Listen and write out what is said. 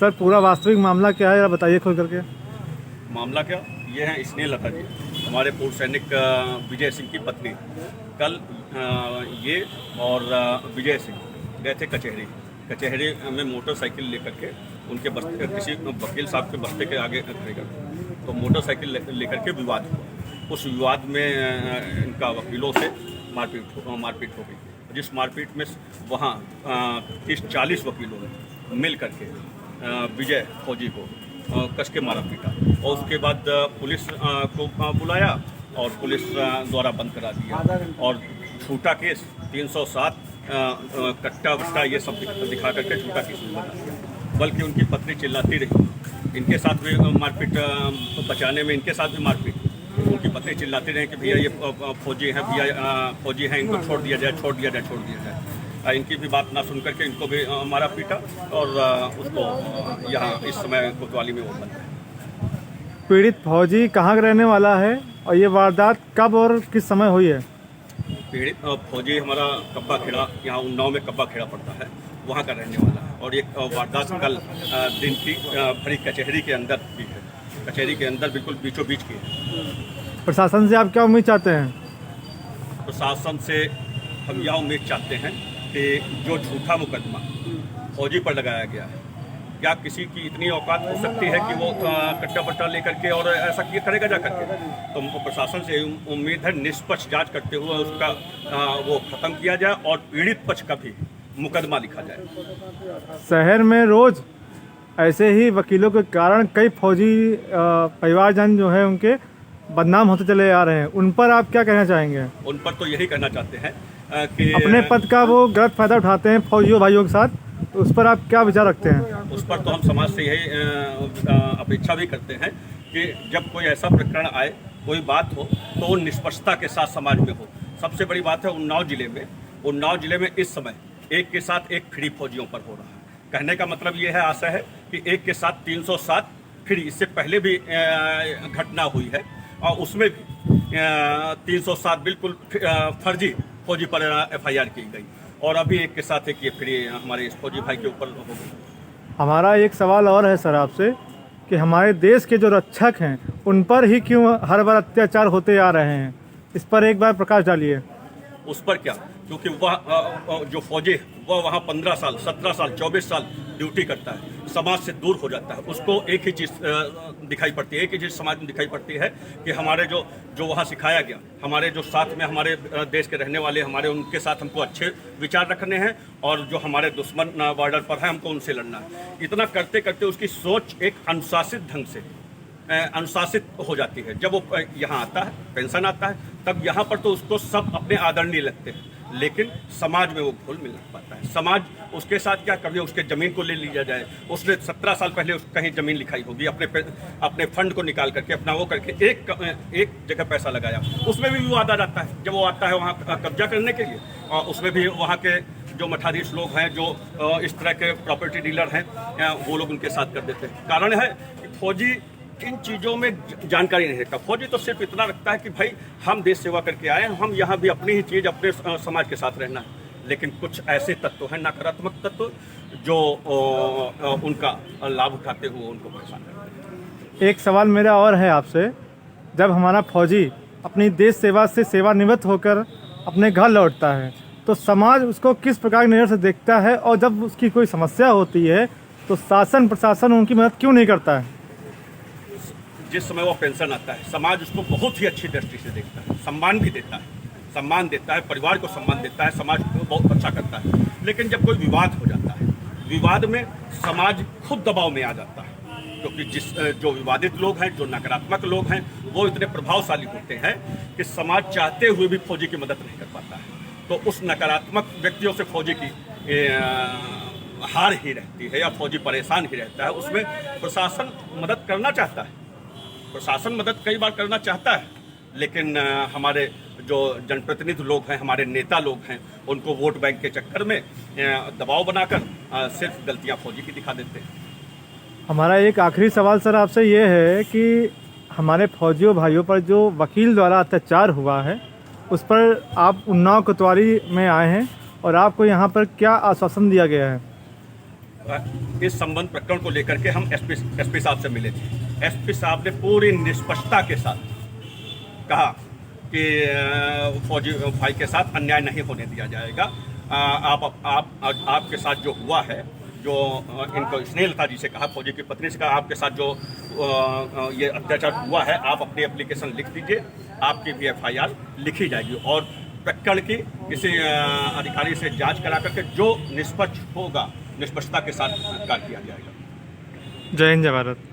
Sir पूरा वास्तविक मामला क्या है, जरा बताइए खोल करके। मामला क्या, ये है स्नेहलता जी, हमारे पूर्व सैनिक विजय सिंह की पत्नी। कल ये और विजय सिंह गए थे कचहरी में मोटरसाइकिल लेकर के, उनके बस्ते किसी वकील साहब के बस्ते के आगे खड़े कर, तो मोटरसाइकिल लेकर के विवाद हुआ। उस विवाद में इनका वकीलों से मारपीट हो गई, जिस मारपीट में वहाँ 30-40 वकीलों ने मिल करके विजय फौजी को कस के मारा पीटा, और उसके बाद पुलिस को बुलाया और पुलिस द्वारा बंद करा दिया, और झूठा केस 307 कट्टा वट्टा ये सब दिखा करके झूठा केस बना दिया। बल्कि उनकी पत्नी चिल्लाती रही, इनके साथ भी मारपीट बचाने में, इनके साथ भी मारपीट, उनकी पत्नी चिल्लाती रही कि भैया ये फौजी हैं, फौजी हैं, इनको छोड़ दिया जाए। इनकी भी बात ना सुन करके इनको भी मारा पीटा, और उसको यहाँ इस समय कोतवाली में वो बंद है। पीड़ित फौजी कहाँ का रहने वाला है और ये वारदात कब और किस समय हुई है? पीड़ित फौजी हमारा कब्बा खेड़ा, यहाँ उन्नाव में कब्बा खेड़ा पड़ता है, वहाँ का रहने वाला है। और एक वारदात कल दिन की भरी कचहरी के अंदर भी है, कचहरी के अंदर बिल्कुल बीचों बीच की है। प्रशासन से आप क्या उम्मीद चाहते हैं? प्रशासन से हम यह उम्मीद चाहते हैं कि जो झूठा मुकदमा फौजी पर लगाया गया है, क्या किसी की इतनी औकात हो सकती है कि वो कट्टा पट्टा लेकर के और ऐसा किया करेगा जा करके? तो हमको प्रशासन से उम्मीद है निष्पक्ष जांच करते हुए उसका वो ख़त्म किया जाए और पीड़ित पक्ष का भी मुकदमा लिखा जाए। शहर में रोज ऐसे ही वकीलों के कारण कई फौजी परिवारजन जो है उनके बदनाम होते चले आ रहे हैं, उन पर आप क्या कहना चाहेंगे? उन पर तो यही कहना चाहते हैं कि अपने पद का वो गलत फायदा उठाते हैं फौजियों भाइयों के साथ, तो उस पर आप क्या विचार रखते हैं? उस पर तो हम समाज से यही अपेक्षा भी करते हैं कि जब कोई ऐसा प्रकरण आए, कोई बात हो, तो वो निष्पक्षता के साथ समाज में हो। सबसे बड़ी बात है उन्नाव जिले में इस समय एक के साथ एक फ्री फौजियों पर हो रहा है। कहने का मतलब ये है, आशा है कि एक के साथ 307 फ्री, इससे पहले भी घटना हुई है और उसमें भी 307 बिल्कुल फर्जी फौजी पर FIR की गई, और अभी एक के साथ एक ये फ्री हमारे इस फौजी भाई के ऊपर हो गई। हमारा एक सवाल और है सर आपसे कि हमारे देश के जो रक्षक हैं उन पर ही क्यों हर बार अत्याचार होते आ रहे हैं, इस पर एक बार प्रकाश डालिए। उस पर क्या, क्योंकि वह जो फौजी वह वहाँ 15 साल 17 साल 24 साल ड्यूटी करता है, समाज से दूर हो जाता है, उसको एक ही चीज़ दिखाई पड़ती है, एक ही चीज़ समाज में दिखाई पड़ती है कि हमारे जो वहाँ सिखाया गया, हमारे जो साथ में हमारे देश के रहने वाले हमारे, उनके साथ हमको अच्छे विचार रखने हैं, और जो हमारे दुश्मन बॉर्डर पर है हमको उनसे लड़ना है। इतना करते करते उसकी सोच एक अनुशासित ढंग से अनुशासित हो जाती है। जब वो यहाँ आता है, पेंशन आता है, तब यहाँ पर तो उसको सब अपने आदरणीय लगते हैं, लेकिन समाज में वो घुल मिल नहीं पाता है। समाज उसके साथ क्या, कभी उसके ज़मीन को ले लिया जाए, उसने 17 साल पहले कहीं ज़मीन लिखाई होगी, अपने फंड को निकाल करके अपना वो करके एक जगह पैसा लगाया, उसमें भी विवाद आ जाता है। जब वो आता है वहाँ कब्जा करने के लिए, और उसमें भी वहाँ के जो मठाधीश लोग हैं, जो इस तरह के प्रॉपर्टी डीलर हैं, वो लोग उनके साथ कर देते हैं। कारण है कि फौजी इन चीज़ों में जानकारी नहीं रखता। फौजी तो सिर्फ इतना रखता है कि भाई हम देश सेवा करके आए हैं, हम यहाँ भी अपनी ही चीज़ अपने समाज के साथ रहना है। लेकिन कुछ ऐसे तत्व हैं, नकारात्मक तत्व, जो उनका लाभ उठाते हुए उनको परेशान करते हैं। एक सवाल मेरा और है आपसे, जब हमारा फौजी अपनी देश सेवा से सेवानिवृत्त होकर अपने घर लौटता है तो समाज उसको किस प्रकार की नज़र से देखता है, और जब उसकी कोई समस्या होती है तो शासन प्रशासन उनकी मदद क्यों नहीं करता है? जिस समय वो पेंशन आता है, समाज उसको बहुत ही अच्छी दृष्टि से देखता है, सम्मान भी देता है, परिवार को सम्मान देता है, समाज को बहुत अच्छा करता है। लेकिन जब कोई विवाद हो जाता है, विवाद में समाज खुद दबाव में आ जाता है, क्योंकि जो विवादित लोग हैं, जो नकारात्मक लोग हैं, वो इतने प्रभावशाली होते हैं कि समाज चाहते हुए भी फौजी की मदद नहीं कर पाता है। तो उस नकारात्मक व्यक्तियों से फौजी की हार ही रहती है, या फौजी परेशान ही रहता है। उसमें प्रशासन मदद करना चाहता है, प्रशासन मदद कई बार करना चाहता है, लेकिन हमारे जो जनप्रतिनिधि लोग हैं, हमारे नेता लोग हैं, उनको वोट बैंक के चक्कर में दबाव बनाकर सिर्फ गलतियां फौजी की दिखा देते हैं। हमारा एक आखिरी सवाल सर आपसे ये है कि हमारे फौजियों भाइयों पर जो वकील द्वारा अत्याचार हुआ है, उस पर आप उन्नाव कोतवाली में आए हैं, और आपको यहाँ पर क्या आश्वासन दिया गया है? इस संबंध प्रकरण को लेकर के हम एसपी साहब से मिले थे। एसपी साहब ने पूरी निष्पक्षता के साथ कहा कि फौजी भाई के साथ अन्याय नहीं होने दिया जाएगा। आपके साथ जो हुआ है, जो इनको स्नेहलता जी से कहा, फौजी की पत्नी से कहा, आपके साथ जो ये अत्याचार हुआ है, आप अपनी एप्लीकेशन लिख दीजिए, आपकी भी FIR लिखी जाएगी और प्रकरण की किसी अधिकारी से जांच करा करके जो निष्पक्ष होगा, निष्पक्षता के साथ कार्य किया जाएगा। जय हिंद, जय भारत।